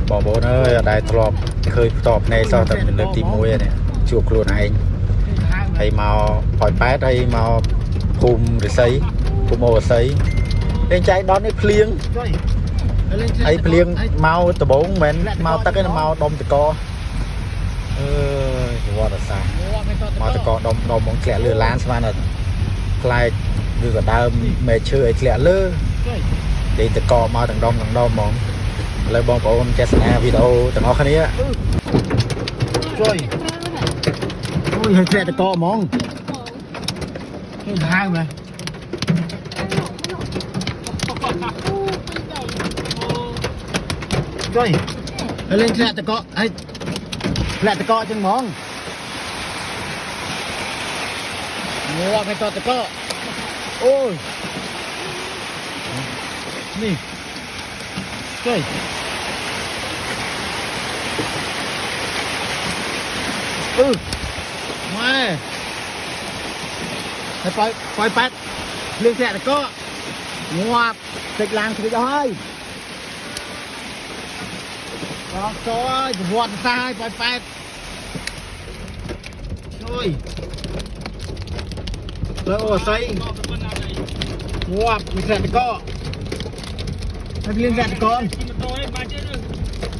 bỏ bố nó đại thọp khơi tọp này sau tầm mình lên tìm muối này chuột luôn này hay màu hỏi pát hay màu phùm để sấy phùm ô sấy lên trái đón cái phiêng hay phiêng mau từ bốn men mau tắc cái mau đom từ co what là sao mau từ co đom đom mong khẽ lừa lan sao mà lại vừa cả đau mệt chơi khẽ lừa đi từ co mau thằng đom mongเลยบองผมแกสแนวิดีโอแต่เอาคันนี้ช่วยโอ้ยเฮ้ยแค่ตะกอมองนี่ทางไหมช่วยเล่นแค่ตะกอไอ้แค่ตะกอจังมองงัวไปต่อตะกอโอ้ยนี่ช่วยมาไปแป๊ดเรื่องแท้ก็งวบติดลางติดอ้อยก็ซอยวัดซ้ายไปแป๊ดช่วยแล้วโอ้ใส่งวบมีแท้ก็ให้เรื่องแท้ก่อน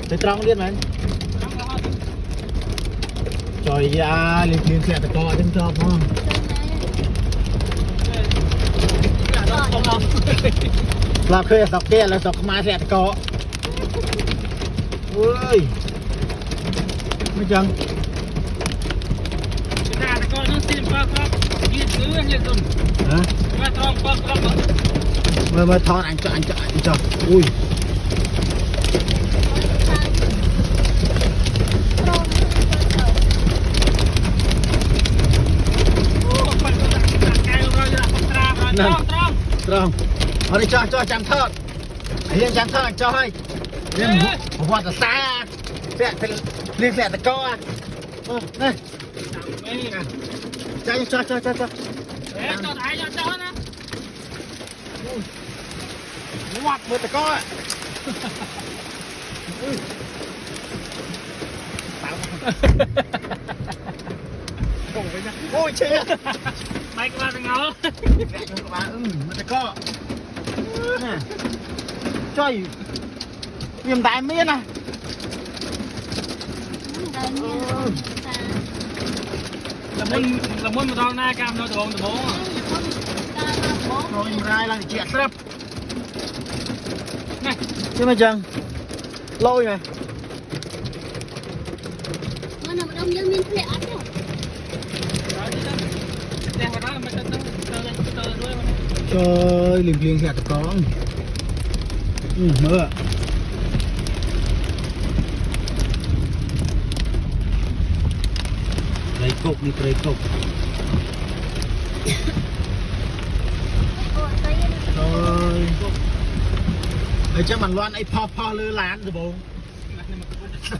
ไปตรังเรียนไหมจอยยาเลี้ยงเสียตะกอจังชอบมั้งเราเคยสอกเกี้ยแล้วสอกมาเสียตะกอเฮ้ยไม่จังตะกอนั่งซิมปลาครับยืดเนื้อเลยตุนฮะมาทองปลาครับมาทอนอันจ่ออุ้ยตรงเอาดิจ่อจำทอดเลี้ยงจำทอดจ่อให้เลี้ยงหัวตะซาเสียเลี้ยงเสียตะกอนี่จ่อจ่อไหนจ่อนะวัดมือตะกอโอ้ยเชี่ยไปกันมาเป็นเงามันจะก็ช่วยเตรียมตายเมียนะละมุนมาทองหน้ากามเราตะบงโอ้ยรายลังเจียครับนี่ใช่ไหมจังลอยไหมมันน่ะมันต้องยังมีเพลย์อัดอยู่trời liền gạt con nữa đây cục đi đây cục rồi để cho mình loan ấy po lư lán rồi bố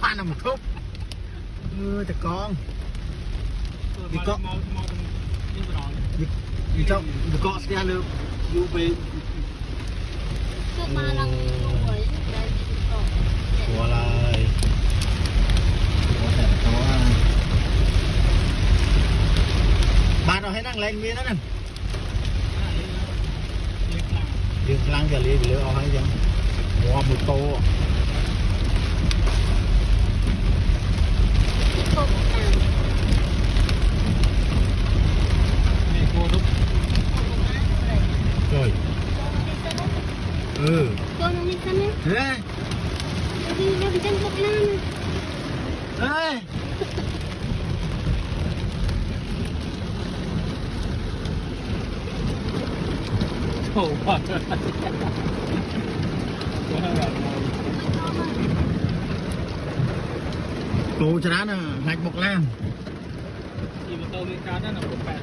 loan nằm khúc tờ con đi con đi trong được có xe luôn UV của lại bạn nào hay đang lên miếng đó nè liên lăng giờ liên lửa hay chẳng mua một tô rồi con nó đi săn đấy đi ra bên chân bọc lan ơi khổ quá tù cho nó nè gạch bọc lan thì mà tàu lên cá đó là một bẹt